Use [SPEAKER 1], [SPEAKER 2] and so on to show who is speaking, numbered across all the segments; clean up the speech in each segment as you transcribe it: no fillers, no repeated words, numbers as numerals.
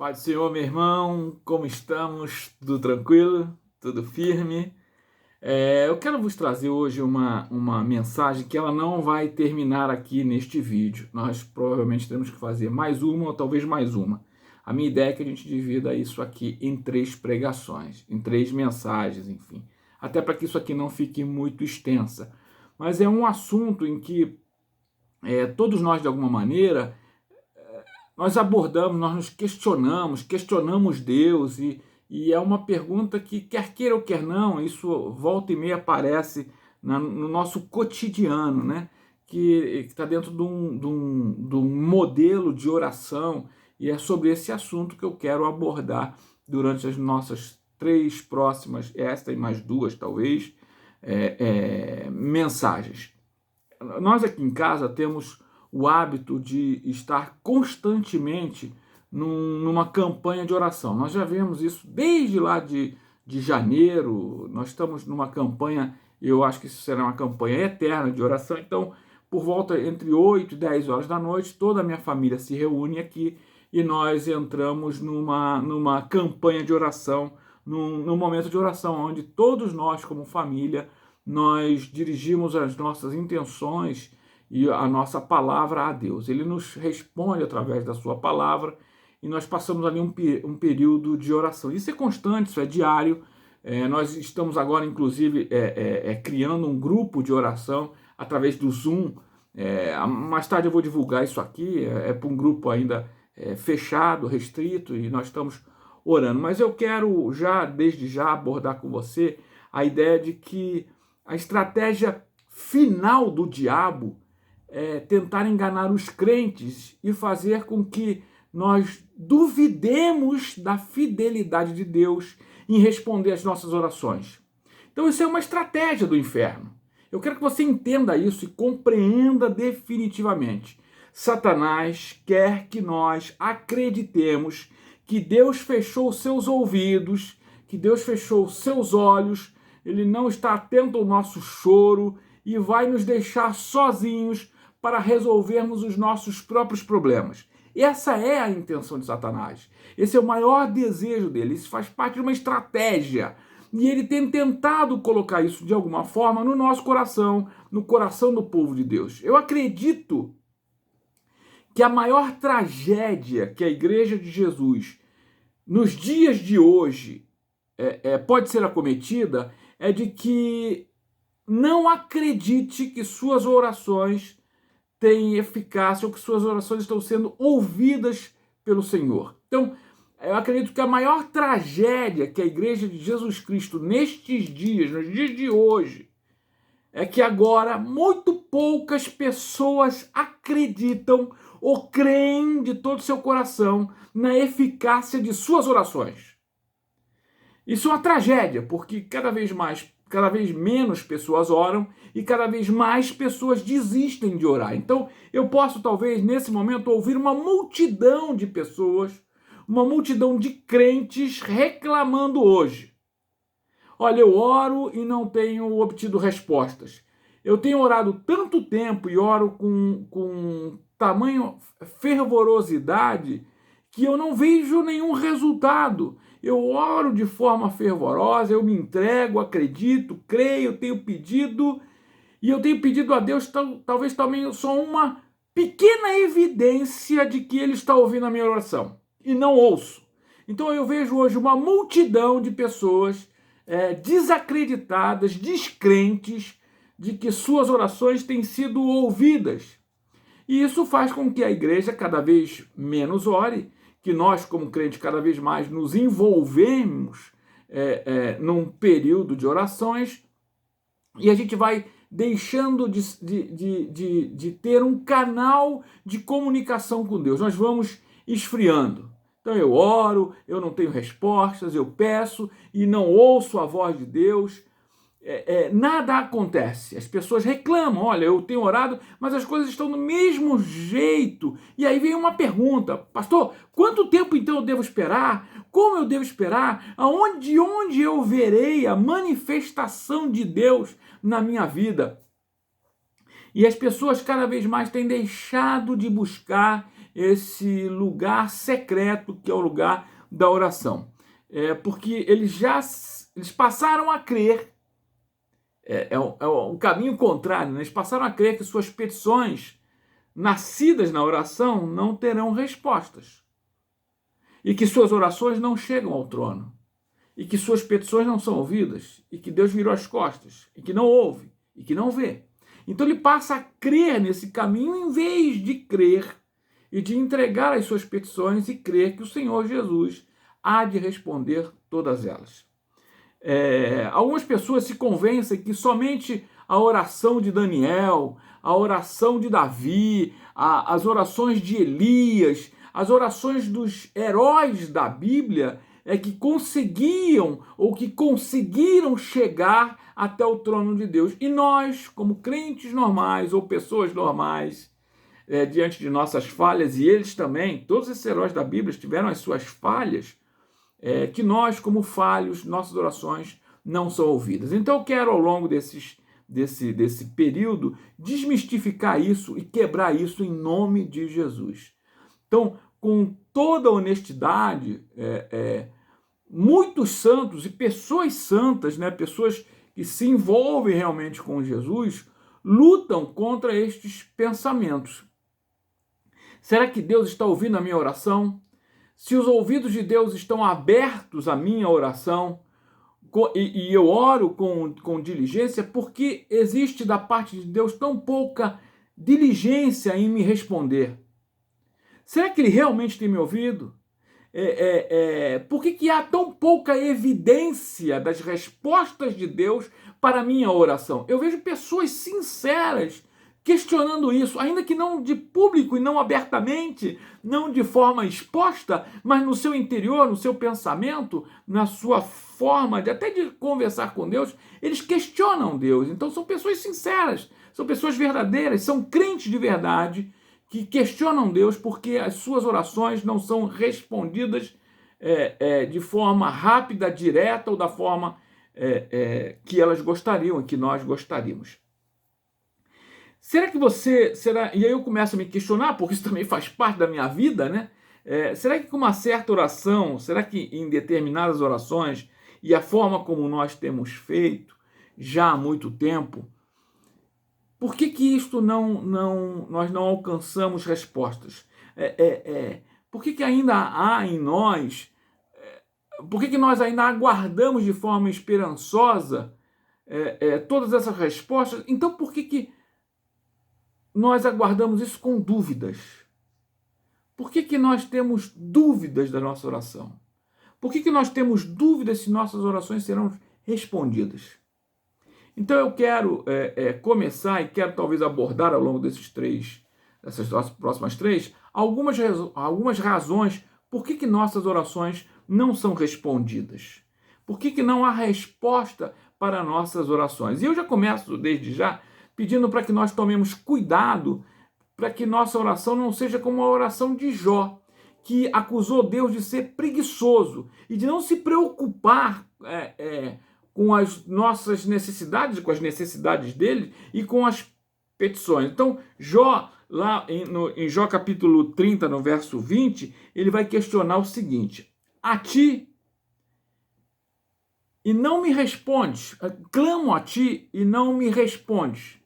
[SPEAKER 1] Pai do Senhor, meu irmão, como estamos? Tudo tranquilo? Tudo firme? Eu quero vos trazer hoje uma mensagem que ela não vai terminar aqui neste vídeo. Nós provavelmente temos que fazer mais uma ou talvez mais uma. A minha ideia é que a gente divida isso aqui em 3 pregações, em 3 mensagens, enfim. Até para que isso aqui não fique muito extensa. Mas é um assunto em que todos nós, de alguma maneira, nós abordamos, nós nos questionamos Deus, e é uma pergunta que, quer queira ou quer não, isso volta e meia aparece no nosso cotidiano, né? Que está dentro de um modelo de oração, e é sobre esse assunto que eu quero abordar durante as nossas 3 próximas, esta e mais 2 talvez, mensagens. Nós aqui em casa temos o hábito de estar constantemente numa campanha de oração. Nós já vemos isso desde lá de janeiro. Nós estamos numa campanha, eu acho que isso será uma campanha eterna de oração. Então, por volta entre 8 e 10 horas da noite, toda a minha família se reúne aqui e nós entramos numa campanha de oração, num momento de oração, onde todos nós, como família, nós dirigimos as nossas intenções e a nossa palavra a Deus. Ele nos responde através da sua palavra e nós passamos ali um período de oração. Isso é constante, isso é diário. Nós estamos agora, inclusive, criando um grupo de oração através do Zoom. Mais tarde eu vou divulgar isso aqui, para um grupo ainda fechado, restrito, e nós estamos orando. Mas eu quero desde já, abordar com você a ideia de que a estratégia final do diabo é tentar enganar os crentes e fazer com que nós duvidemos da fidelidade de Deus em responder às nossas orações. Então isso é uma estratégia do inferno. Eu quero que você entenda isso e compreenda definitivamente. Satanás quer que nós acreditemos que Deus fechou os seus ouvidos, que Deus fechou os seus olhos, ele não está atento ao nosso choro e vai nos deixar sozinhos para resolvermos os nossos próprios problemas. Essa é a intenção de Satanás. Esse é o maior desejo dele. Isso faz parte de uma estratégia. E ele tem tentado colocar isso de alguma forma no nosso coração, no coração do povo de Deus. Eu acredito que a maior tragédia que a Igreja de Jesus, nos dias de hoje, pode ser acometida, é de que não acredite que suas orações têm eficácia ou que suas orações estão sendo ouvidas pelo Senhor. Então, eu acredito que a maior tragédia que a Igreja de Jesus Cristo nestes dias, nos dias de hoje, é que agora muito poucas pessoas acreditam ou creem de todo o seu coração na eficácia de suas orações. Isso é uma tragédia, porque cada vez menos pessoas oram e cada vez mais pessoas desistem de orar. Então, eu posso, talvez, nesse momento, ouvir uma multidão de pessoas, uma multidão de crentes reclamando hoje. Olha, eu oro e não tenho obtido respostas. Eu tenho orado tanto tempo e oro com tamanho fervorosidade que eu não vejo nenhum resultado. Eu oro de forma fervorosa, eu me entrego, acredito, creio, tenho pedido, e eu tenho pedido a Deus talvez também só uma pequena evidência de que Ele está ouvindo a minha oração, e não ouço. Então eu vejo hoje uma multidão de pessoas desacreditadas, descrentes, de que suas orações têm sido ouvidas. E isso faz com que a igreja cada vez menos ore, que nós, como crentes, cada vez mais nos envolvemos num período de orações, e a gente vai deixando de ter um canal de comunicação com Deus. Nós vamos esfriando. Então eu oro, eu não tenho respostas, eu peço e não ouço a voz de Deus. Nada acontece. As pessoas reclamam, olha, eu tenho orado, mas as coisas estão do mesmo jeito. E aí vem uma pergunta: pastor, quanto tempo então eu devo esperar? Como eu devo esperar? Onde eu verei a manifestação de Deus na minha vida? E as pessoas cada vez mais têm deixado de buscar esse lugar secreto que é o lugar da oração. Porque eles passaram a crer, o caminho contrário, né? Eles passaram a crer que suas petições nascidas na oração não terão respostas, e que suas orações não chegam ao trono, e que suas petições não são ouvidas, e que Deus virou as costas, e que não ouve, e que não vê. Então ele passa a crer nesse caminho em vez de crer e de entregar as suas petições e crer que o Senhor Jesus há de responder todas elas. Algumas pessoas se convencem que somente a oração de Daniel, a oração de Davi, as orações de Elias, as orações dos heróis da Bíblia que conseguiam ou que conseguiram chegar até o trono de Deus. E nós, como crentes normais ou pessoas normais, diante de nossas falhas, e eles também, todos esses heróis da Bíblia tiveram as suas falhas, que nós, como falhos, nossas orações não são ouvidas. Então eu quero, ao longo desse período, desmistificar isso e quebrar isso em nome de Jesus. Então, com toda honestidade, muitos santos e pessoas santas, né, pessoas que se envolvem realmente com Jesus, lutam contra estes pensamentos. Será que Deus está ouvindo a minha oração? Se os ouvidos de Deus estão abertos à minha oração, e eu oro com diligência, porque existe da parte de Deus tão pouca diligência em me responder? Será que Ele realmente tem me ouvido? Por que há tão pouca evidência das respostas de Deus para a minha oração? Eu vejo pessoas sinceras questionando isso, ainda que não de público e não abertamente, não de forma exposta, mas no seu interior, no seu pensamento, na sua forma até de conversar com Deus, eles questionam Deus. Então são pessoas sinceras, são pessoas verdadeiras, são crentes de verdade, que questionam Deus porque as suas orações não são respondidas de forma rápida, direta, ou da forma que elas gostariam, que nós gostaríamos. Será que e aí eu começo a me questionar, porque isso também faz parte da minha vida, né? Será que com uma certa oração, será que em determinadas orações, e a forma como nós temos feito já há muito tempo, por que isto nós não alcançamos respostas? Por que ainda há em nós, por que nós ainda aguardamos de forma esperançosa todas essas respostas? Então por que nós aguardamos isso com dúvidas? Por que nós temos dúvidas da nossa oração? Por que nós temos dúvidas se nossas orações serão respondidas? Então eu quero começar e quero talvez abordar ao longo dessas próximas três, algumas razões por que nossas orações não são respondidas. Por que não há resposta para nossas orações? E eu já começo desde já pedindo para que nós tomemos cuidado para que nossa oração não seja como a oração de Jó, que acusou Deus de ser preguiçoso e de não se preocupar com as nossas necessidades, com as necessidades dele e com as petições. Então, Jó, lá em Jó capítulo 30, no verso 20, ele vai questionar o seguinte: a ti e não me respondes, clamo a ti e não me respondes.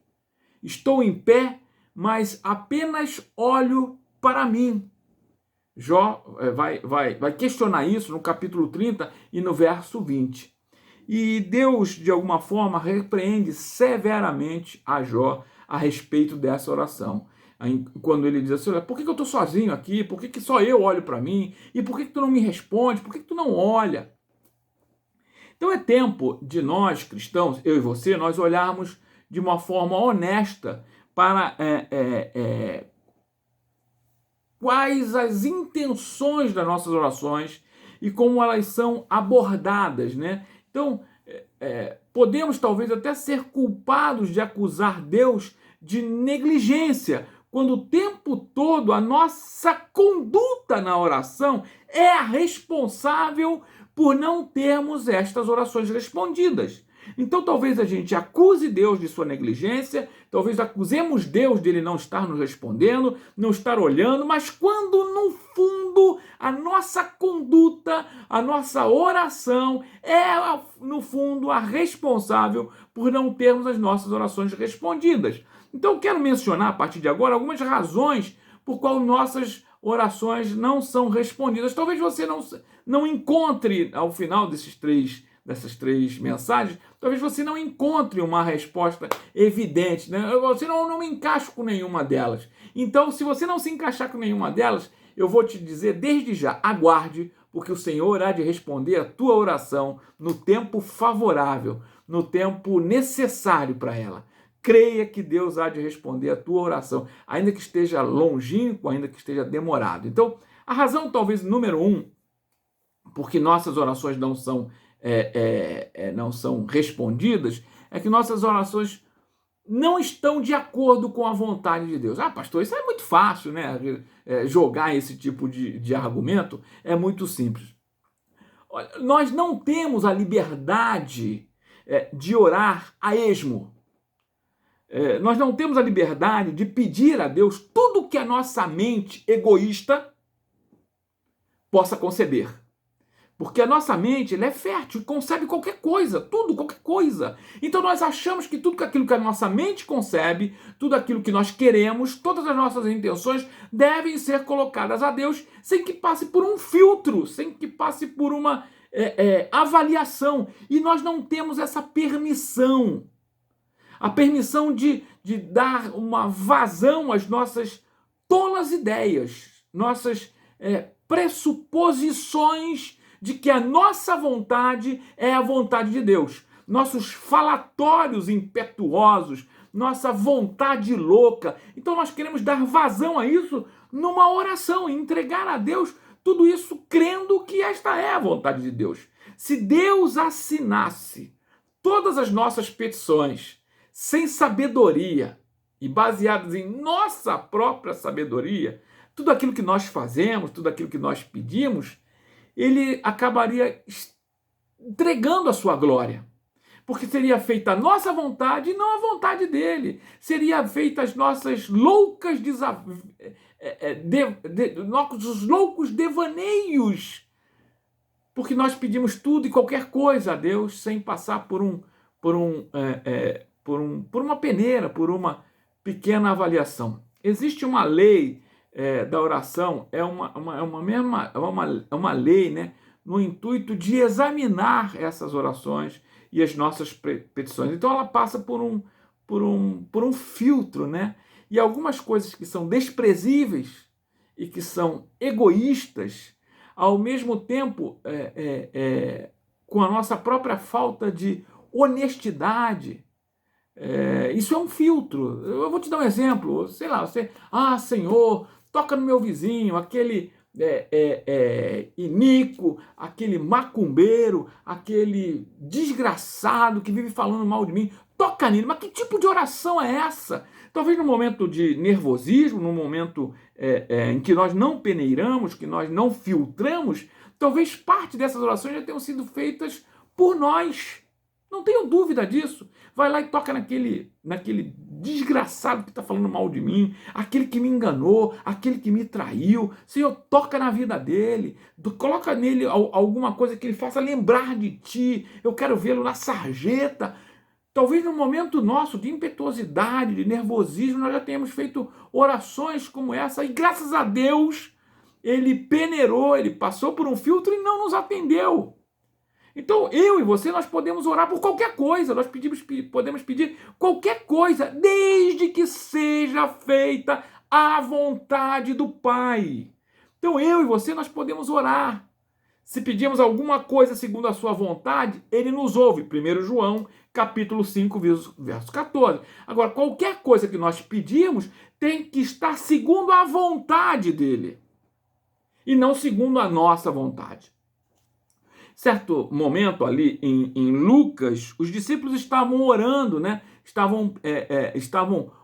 [SPEAKER 1] Estou em pé, mas apenas olho para mim. Jó vai questionar isso no capítulo 30 e no verso 20. E Deus, de alguma forma, repreende severamente a Jó a respeito dessa oração. Quando ele diz assim: olha, por que eu estou sozinho aqui? Por que só eu olho para mim? E por que tu não me responde? Por que tu não olha? Então é tempo de nós, cristãos, eu e você, nós olharmos de uma forma honesta para quais as intenções das nossas orações e como elas são abordadas, né? Então, podemos talvez até ser culpados de acusar Deus de negligência, quando o tempo todo a nossa conduta na oração é a responsável por não termos estas orações respondidas. Então talvez a gente acuse Deus de sua negligência, talvez acusemos Deus de ele não estar nos respondendo, não estar olhando, mas quando no fundo a nossa conduta, a nossa oração é no fundo a responsável por não termos as nossas orações respondidas. Então eu quero mencionar a partir de agora algumas razões por qual nossas orações não são respondidas. Talvez você não encontre ao final dessas três mensagens, talvez você não encontre uma resposta evidente, né? Você não encaixa com nenhuma delas. Então, se você não se encaixar com nenhuma delas, eu vou te dizer desde já, aguarde, porque o Senhor há de responder a tua oração no tempo favorável, no tempo necessário para ela. Creia que Deus há de responder a tua oração, ainda que esteja longínquo, ainda que esteja demorado. Então, a razão talvez número 1, porque nossas orações não são respondidas, é que nossas orações não estão de acordo com a vontade de Deus. Ah, pastor, isso é muito fácil, né? Jogar esse tipo de argumento é muito simples. Olha, nós não temos a liberdade de orar a esmo. Nós não temos a liberdade de pedir a Deus tudo que a nossa mente egoísta possa conceber. Porque a nossa mente ela é fértil, concebe qualquer coisa, tudo, qualquer coisa. Então nós achamos que tudo aquilo que a nossa mente concebe, tudo aquilo que nós queremos, todas as nossas intenções devem ser colocadas a Deus sem que passe por um filtro, sem que passe por uma avaliação. E nós não temos essa permissão. A permissão de dar uma vazão às nossas tolas ideias, nossas pressuposições de que a nossa vontade é a vontade de Deus. Nossos falatórios impetuosos, nossa vontade louca. Então nós queremos dar vazão a isso numa oração, entregar a Deus tudo isso crendo que esta é a vontade de Deus. Se Deus assinasse todas as nossas petições sem sabedoria e baseadas em nossa própria sabedoria, tudo aquilo que nós fazemos, tudo aquilo que nós pedimos, ele acabaria entregando a sua glória. Porque seria feita a nossa vontade e não a vontade dele. Seria feita as nossas loucas nossos loucos devaneios. Porque nós pedimos tudo e qualquer coisa a Deus sem passar por uma peneira, por uma pequena avaliação. Existe uma lei da oração, é uma lei, né, no intuito de examinar essas orações e as nossas petições. Então ela passa por um filtro, né? E algumas coisas que são desprezíveis e que são egoístas, ao mesmo tempo com a nossa própria falta de honestidade. Isso é um filtro. Eu vou te dar um exemplo. Sei lá, Senhor, toca no meu vizinho, aquele iníquo, aquele macumbeiro, aquele desgraçado que vive falando mal de mim. Toca nele. Mas que tipo de oração é essa? Talvez no momento de nervosismo, no momento em que nós não peneiramos, que nós não filtramos, talvez parte dessas orações já tenham sido feitas por nós. Não tenho dúvida disso. Vai lá e toca naquele desgraçado que está falando mal de mim, aquele que me enganou, aquele que me traiu. Senhor, toca na vida dele, coloca nele alguma coisa que ele faça lembrar de ti. Eu quero vê-lo na sarjeta. Talvez no momento nosso de impetuosidade, de nervosismo, nós já tenhamos feito orações como essa e graças a Deus ele peneirou, ele passou por um filtro e não nos atendeu. Então, eu e você, nós podemos orar por qualquer coisa, nós podemos pedir qualquer coisa, desde que seja feita a vontade do Pai. Então, eu e você, nós podemos orar. Se pedimos alguma coisa segundo a sua vontade, ele nos ouve. 1 João, capítulo 5, verso 14. Agora, qualquer coisa que nós pedimos tem que estar segundo a vontade dele e não segundo a nossa vontade. Certo momento ali em Lucas, os discípulos estavam orando, né? Estavam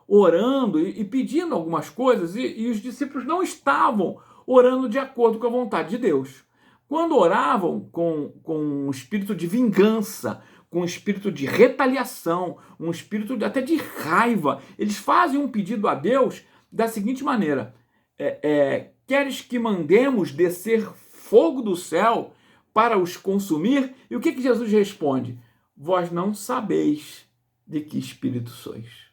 [SPEAKER 1] orando e pedindo algumas coisas e os discípulos não estavam orando de acordo com a vontade de Deus. Quando oravam com um espírito de vingança, com um espírito de retaliação, um espírito até de raiva. Eles fazem um pedido a Deus da seguinte maneira: queres que mandemos descer fogo do céu para os consumir? E o que Jesus responde? Vós não sabeis de que espírito sois.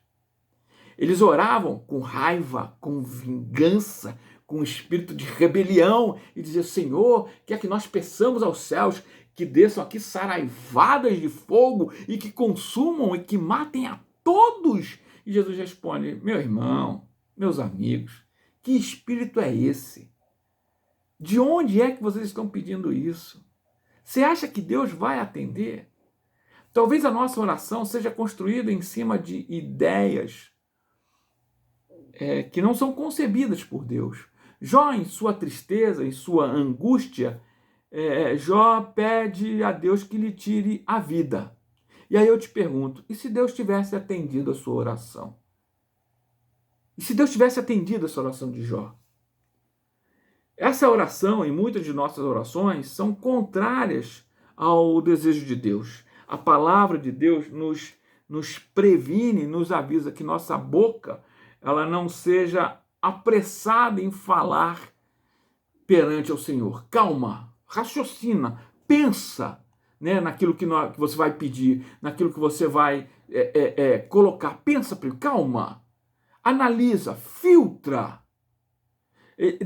[SPEAKER 1] Eles oravam com raiva, com vingança, com espírito de rebelião e diziam: Senhor, quer que nós peçamos aos céus que desçam aqui saraivadas de fogo e que consumam e que matem a todos. E Jesus responde: meu irmão, meus amigos, que espírito é esse? De onde é que vocês estão pedindo isso? Você acha que Deus vai atender? Talvez a nossa oração seja construída em cima de ideias que não são concebidas por Deus. Jó, em sua tristeza, em sua angústia, Jó pede a Deus que lhe tire a vida. E aí eu te pergunto, e se Deus tivesse atendido a sua oração? E se Deus tivesse atendido essa oração de Jó? Essa oração e muitas de nossas orações são contrárias ao desejo de Deus. A palavra de Deus nos previne, nos avisa que nossa boca ela não seja apressada em falar perante ao Senhor. Calma, raciocina, pensa, né, naquilo que você vai pedir, naquilo que você vai colocar. Pensa primeiro, calma, analisa, filtra.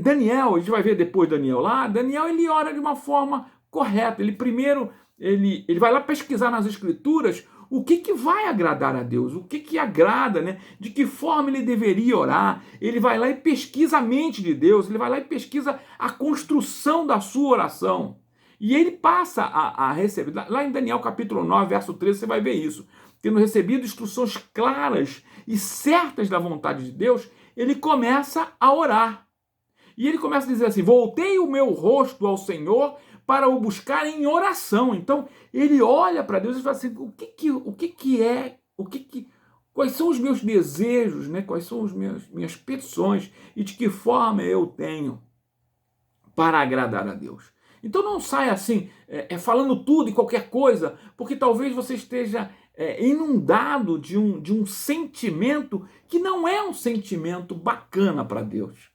[SPEAKER 1] Daniel, a gente vai ver depois Daniel lá, Daniel ele ora de uma forma correta. Ele primeiro, ele vai lá pesquisar nas escrituras o que vai agradar a Deus, o que agrada, né? De que forma ele deveria orar. Ele vai lá e pesquisa a mente de Deus, ele vai lá e pesquisa a construção da sua oração. E ele passa a receber, lá em Daniel capítulo 9, verso 13, você vai ver isso. Tendo recebido instruções claras e certas da vontade de Deus, ele começa a orar. E ele começa a dizer assim: voltei o meu rosto ao Senhor para o buscar em oração. Então, ele olha para Deus e fala assim: quais são os meus desejos, né? Quais são as minhas petições e de que forma eu tenho para agradar a Deus. Então não saia assim, falando tudo e qualquer coisa, porque talvez você esteja inundado de um sentimento que não é um sentimento bacana para Deus.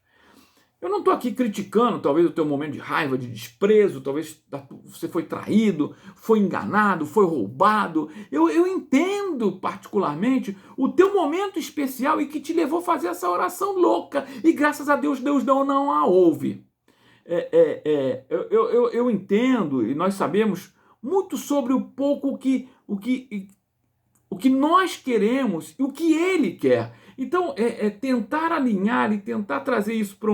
[SPEAKER 1] Eu não estou aqui criticando talvez o teu momento de raiva, de desprezo, talvez você foi traído, foi enganado, foi roubado. Eu entendo particularmente o teu momento especial e que te levou a fazer essa oração louca e graças a Deus, Deus não a ouve. Eu entendo e nós sabemos muito sobre o que nós queremos e o que Ele quer. Então, tentar alinhar e tentar trazer isso para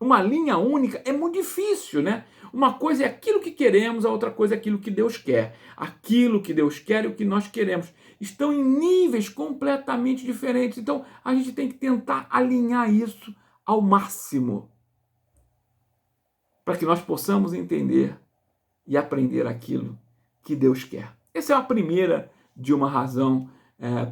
[SPEAKER 1] uma linha única é muito difícil, né? Uma coisa é aquilo que queremos, a outra coisa é aquilo que Deus quer. Aquilo que Deus quer e o que nós queremos estão em níveis completamente diferentes. Então, a gente tem que tentar alinhar isso ao máximo para que nós possamos entender e aprender aquilo que Deus quer. Essa é a primeira de uma razão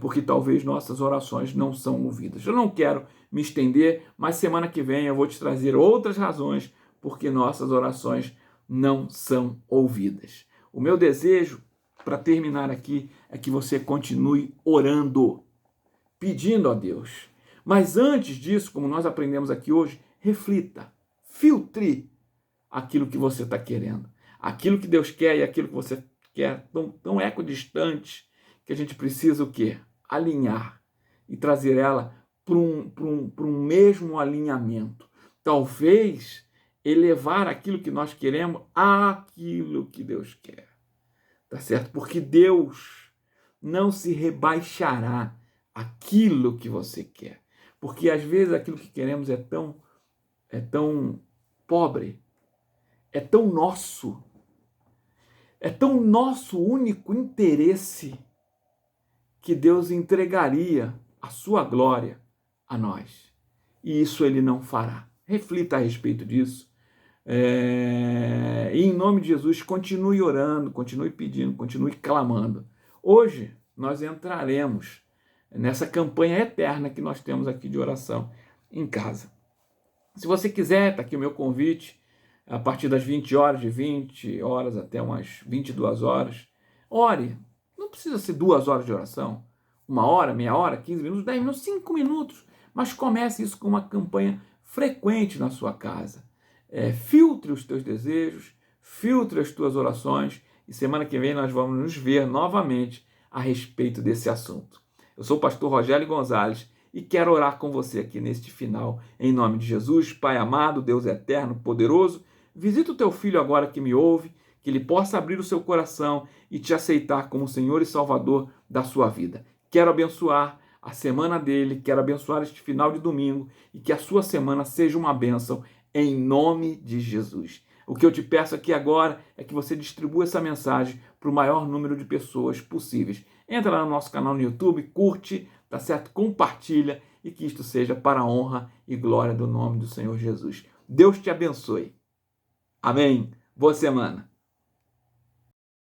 [SPEAKER 1] porque talvez nossas orações não são ouvidas. Eu não quero me estender, mas semana que vem eu vou te trazer outras razões porque nossas orações não são ouvidas. O meu desejo, para terminar aqui, é que você continue orando, pedindo a Deus. Mas antes disso, como nós aprendemos aqui hoje, reflita, filtre aquilo que você está querendo. Aquilo que Deus quer e aquilo que você quer tão equidistantes que a gente precisa o quê? Alinhar e trazer ela para um mesmo alinhamento. Talvez elevar aquilo que nós queremos àquilo que Deus quer. Tá certo? Porque Deus não se rebaixará àquilo que você quer. Porque às vezes aquilo que queremos é tão pobre, é tão nosso único interesse que Deus entregaria a sua glória a nós. E isso Ele não fará. Reflita a respeito disso. E em nome de Jesus, continue orando, continue pedindo, continue clamando. Hoje nós entraremos nessa campanha eterna que nós temos aqui de oração em casa. Se você quiser, está aqui o meu convite. a partir das 20 horas, de 20 horas até umas 22 horas. Ore. Não precisa ser 2 horas de oração. 1 hora, meia hora, 15 minutos, 10 minutos, 5 minutos. Mas comece isso com uma campanha frequente na sua casa. Filtre os teus desejos, filtre as tuas orações, e semana que vem nós vamos nos ver novamente a respeito desse assunto. Eu sou o pastor Rogério Gonzalez e quero orar com você aqui neste final, em nome de Jesus. Pai amado, Deus eterno, poderoso, visita o teu filho agora que me ouve, que ele possa abrir o seu coração e te aceitar como Senhor e Salvador da sua vida. Quero abençoar a semana dele, quero abençoar este final de domingo e que a sua semana seja uma bênção em nome de Jesus. O que eu te peço aqui agora é que você distribua essa mensagem para o maior número de pessoas possíveis. Entra lá no nosso canal no YouTube, curte, tá certo? Compartilha e que isto seja para a honra e glória do nome do Senhor Jesus. Deus te abençoe. Amém. Boa semana.